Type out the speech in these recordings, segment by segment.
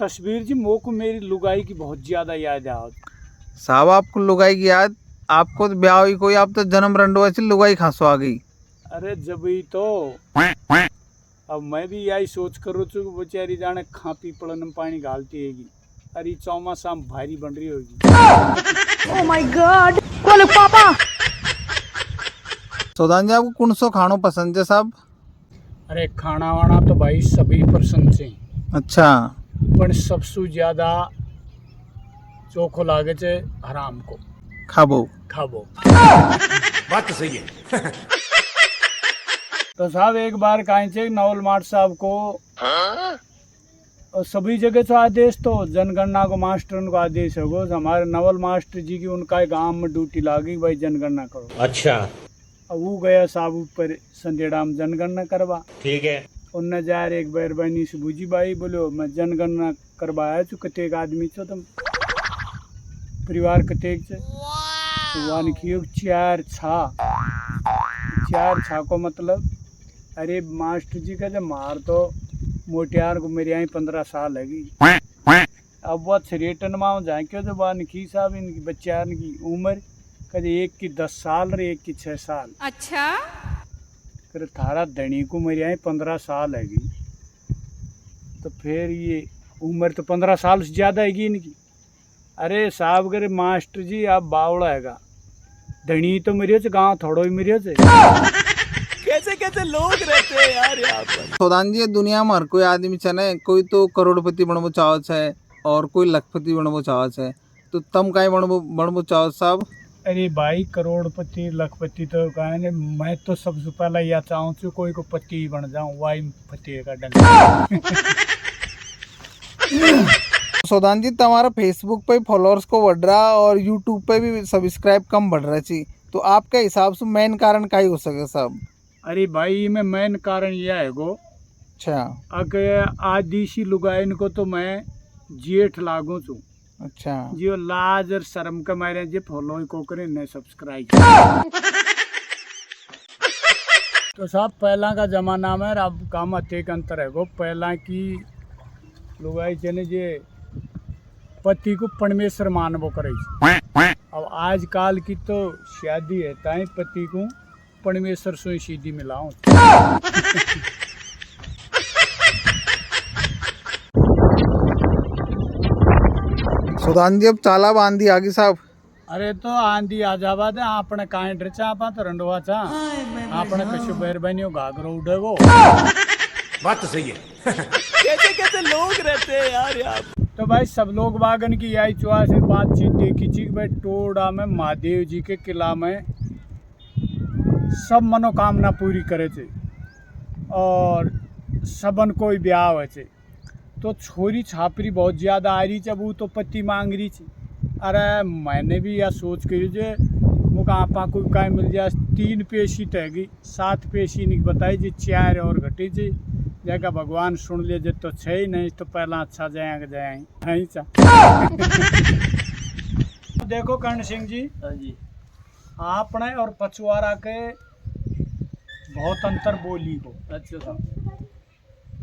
तस्वीर जी मोको मेरी लुगाई की बहुत ज्यादा याद आओ। साहब आपको लुगाई की याद? आपको तो ब्याह हुई कोई, आप तो जन्म रंडवा से लुगाई खासो आ गई। अरे जब ही तो अब मैं भी यही सोच करो छू कि बेचारी जाने खा पी पड़न में पानी घालती हैगी। अरे चौमासा में भारी बन रही होगी। ओह माय गॉड कोले पापा। सौदान जी आपको कौन सो खानो पसंद है साहब? अरे खाना वाना तो भाई सभी पसंद से, अच्छा। पर सबसे ज्यादा चोखो लागे छे हराम को खाबो। खाबो। बात तो सही है। तो साहब एक बार कहीं से नवल मार्ट साहब को और सभी जगह से आदेश तो जनगणना को मास्टर को आदेश होगो। हमारे नवल मास्टर जी की उनका गांव में ड्यूटी लागी भाई जनगणना करो। अच्छा अब वो गया साहब ऊपर संडेड़ा में जनगणना करवा। ठीक है। उनने जा रहे एक बार बहनी से बूझी भाई बोलो मैं जनगणना करवाया चु कतेक आदमी छो तुम परिवार कतेक से वन की चार छा को मतलब। अरे मास्टर जी का जब मार तो मोटियार को मेरे यहाँ 15 साल लगी। अब वह छरेटन माओ जाए क्यों जब वन की साहब इनकी बच्चान की उम्र कभी एक की 10 साल रे एक की 6 साल। अच्छा कर थारा धनी को मेरे यहाँ 15 साल हैगी तो फिर ये उम्र तो 15 साल से ज़्यादा हैगी इनकी। अरे साहब करे मास्टर जी आप बावड़ा हैगा धनी तो मेरे से गाँव थोड़ो ही मेरे से। कैसे कैसे लोग रहते हैं यार यहाँ पर। सौदान जी दुनिया में हर कोई आदमी चने, कोई तो करोड़पति बनबो चाहत है और कोई लखपति बनबो चाहत है, तो तम काहे बनबो चाहत साहब? अरे भाई करोड़पति लखपति तो कहा मैं तो सबसे पहला यह चाहूँ छू कोई को पति ही बन जाऊँ वाई फतेह का डंगा। सौदान जी तुम्हारा फेसबुक पे फॉलोअर्स को बढ़ रहा और यूट्यूब पे भी सब्सक्राइब कम बढ़ रहा छी, तो आपके हिसाब से मेन कारण क्या हो सके साहब? अरे भाई में मेन कारण यह है गो अच्छा अगर आदिशी लुगाइन को तो मैं जेठ लागू छू। अच्छा जो लाज और शर्म के मारे जे फॉलो को करे न सब्सक्राइब। तो साहब पहला का जमाना में अब काम अत्येक अंतर है गो। पहला की लुगाई चने जे पति को परमेश्वर मानबो करे। अब आजकल की तो शादी है ताई पति को परमेश्वर से सीधी मिलाऊं। सौदान जी अब चाला बांधी आगे साहब। अरे तो आंधी आ जावा दे आपने काहे ड्रचा आपा तो रंडवा चा आपने कछु बेरबनियो घाघरो उड़ेगो। बात तो सही है। कैसे कैसे लोग रहते हैं यार यहाँ। तो भाई सब लोग बागन की यही चुआ से बातचीत देखी थी कि भाई टोडा में महादेव जी के किला में सब मनोकामना पूरी करे थे और सबन कोई ब्याह हुए थे। तो छोरी छापरी बहुत ज़्यादा आ रही थी, अब वो तो पति मांग रही थी। अरे मैंने भी यह सोच करी जे मुका आपा को काय मिल जाए 3 पेशी तहगी 7 पेशी नहीं बताई जी 4 और घटी जी जगह भगवान सुन ले जे तो छे ही नहीं तो पहला अच्छा जाएंगे नहीं चा। देखो कर्ण सिंह जी जी आपने और पछुआरा के बहुत अंतर बोली को। अच्छा साहब।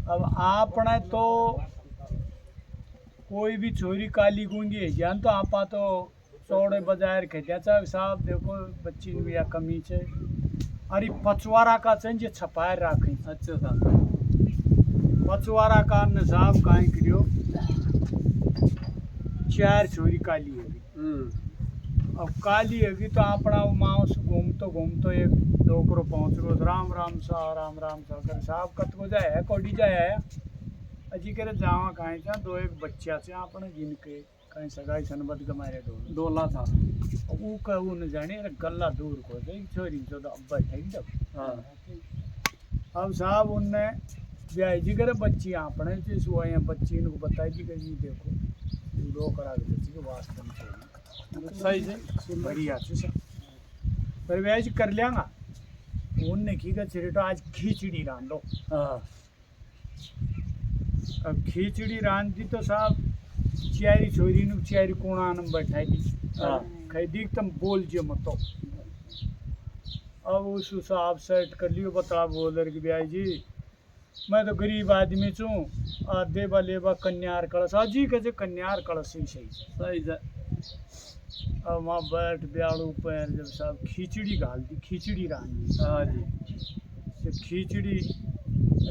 अब आपने तो कोई भी छोरी काली गूंगी है जान तो आपा तो चौड़े बाजार खेचा चा साहब देखो बच्ची भी या कमी छे। अरे पछुआरा का चाहिए छपाए राखी। अच्छा साहब। पछुआरा का न साहब काहे करियो 4 छोरी काली है। अब काली हैगी तो अपना माउस घूमतो एक डोकरो पहुँच रो राम राम सा कर साहब कत को जाए कोडी जाए अजी करे जावा कहीं था 2 एक बच्चा से आपने जिनके कहीं सगाई सनबत के मारे डोला था वो कहू न जाने गला दूर को जाए छोरी जो तो अब बैठे जब। हाँ अब साहब उनने ब्याह जी करे बच्ची आपने से सुआ बच्ची इनको बताई जी कि जी देखो दो करा के वास्तव में सही से बढ़िया से सर पर ब्याह कर लियागा उनने की का चिरेटो आज खिचड़ी रान लो। हाँ अब खिचड़ी रान दी तो साहब चारी छोरी नु चारी कोणा न बैठाई दी। हाँ कह दी तुम बोल जो मतो। अब उस साहब सेट कर लियो बता बोलर की ब्याह जी मैं तो गरीब आदमी छू और देवा लेवा कन्यार कलश अजी के कन्यार कलश ही सही सही से अब वहाँ बैठ ब्याड़ू पैर जब साहब खिचड़ी घाल दी खिचड़ी रानी हाँ जी से खिचड़ी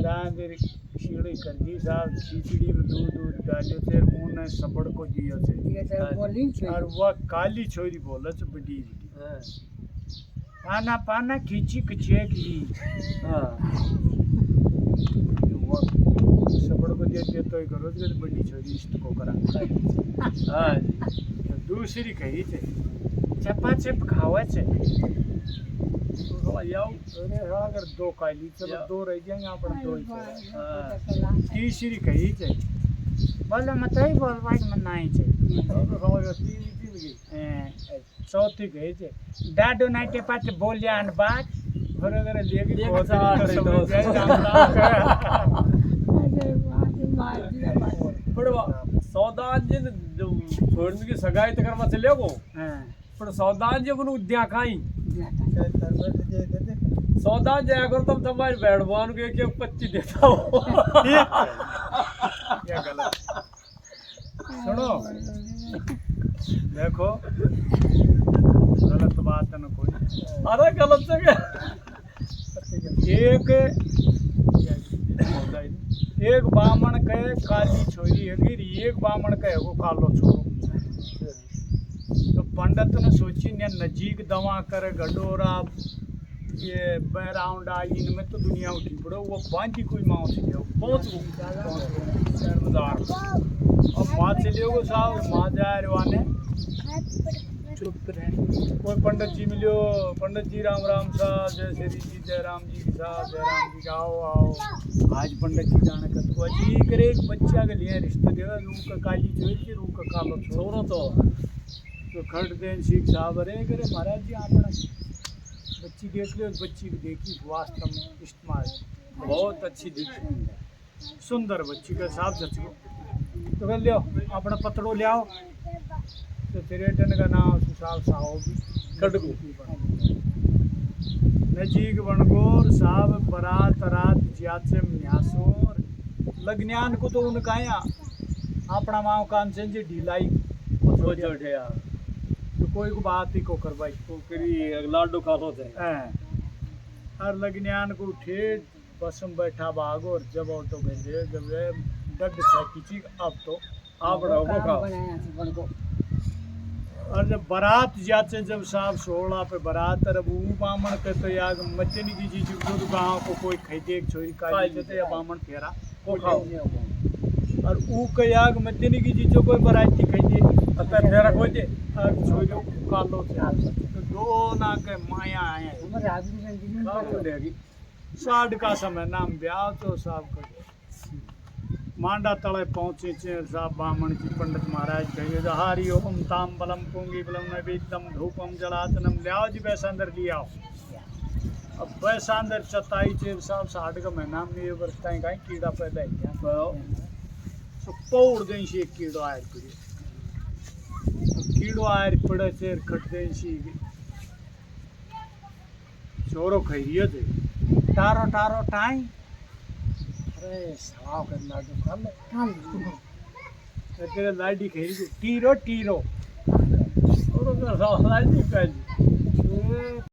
रान दे खिचड़ी कर दी साहब खिचड़ी में दूध दूध डालियो थे ऊन सबड़ को दियो थे और वह काली छोरी बोला तो बड़ी हाँ पाना पाना खींची कचेक ही हाँ सबड़ को दे तो ही करो तो बड़ी छोरी इष्ट को करा हाँ जी तो दूसरी कही थे चपा चप खावा चे अरे हाँ अगर दो काली चलो दो रह जाएंगे अपन दो ही चे। हाँ तीसरी कही थे बोले मत ही बोल भाई मन नहीं चे चौथी कही थे डाडो नाइटे पाते बोलिया अन बात घर अगर लेके एक बहुत साथ समझ दो जाए राम राम पण सौदान जी जो छोड़ने की सगाई तो करवा चले को हाँ पण सौदान जी अपन उद्या खाई सौदान जया करो तुम तुम्हारे बैठवान को एक 25 देता हो क्या गलत सुनो देखो गलत बात है ना कोई अरे गलत से क्या एक बामण के काली छोरी है गिर एक बामण के वो कालो छोरो तो पंडित ने सोची ने नजीक दवा करे गडोरा ये बैराउंडा इनमें तो दुनिया उठी पड़ो वो बांधी कोई माँ से लियो पहुंच शहर बाजार अब माँ से लियो साहब माँ जा रहे चुप रहे कोई पंडित जी मिलियो पंडित जी राम राम साहब जय श्री जी जय राम जी साहब जय राम जी आओ आओ आज पंडित जी जाने का तो अजी करे एक बच्चा के लिए रिश्ता देगा रूह का काली चोरी की रूह का कालो छोरो तो खट देन सीख साहब अरे करे महाराज जी आपने बच्ची देख लो बच्ची को देखी वास्तव में इस्तेमाल बहुत अच्छी दिखी सुंदर बच्ची का साहब जच गो तो कर लियो अपना पतड़ो ले आओ तो तेरे टन का नाम सुशाल साहब भी खड़गू नजीक बनगोर साहब बरात रात ज्याचे न्यासोर लग्न्यान को तो उनका यहाँ अपना माँ कान से जी ढीलाई वो चढ़े यार तो कोई को बात ही को करवाई तो करी लाडू खालो थे हर लग्न्यान को ठेठ बस में बैठा भागो और जब ऑटो भेजे जब डग खींची अब तो आप बढ़ाओ और जब बारात जाते जब साहब सोहला पे बारात और वो बामण के तो यार मचनी की चीज को गाँव को कोई खाइते एक छोरी काली देते या बामण फेरा को खाओ और ऊ के याग मचनी की चीजों कोई बाराती खाइते अतः फेरा कोई दे और छोरी कालो थे तो दो ना के माया आए खाओ देगी साढ़ का समय नाम ब्याह तो साहब कर मांडा तले पहुंचे चेर साहब बामण जी पंडित महाराज कहे हारी ओम ताम बलम पुंगी बलम नैवेद्यम धूपम जलातनम लियाओ जी पैसा अंदर लिया अब पैसा अंदर चताई चेर साहब साढ़ का महीना में ये बरसता है कहीं कीड़ा पैदा है तो पौड़ दें से एक कीड़ो आयर पड़े कीड़ो आयर पड़े चेर खट दें सी छोरो खैरियो थे टारो टारो टाई अरे साव कर लाडू खा ले तेरे लाडी खेरी को टीरो टीरो और लाडी पहली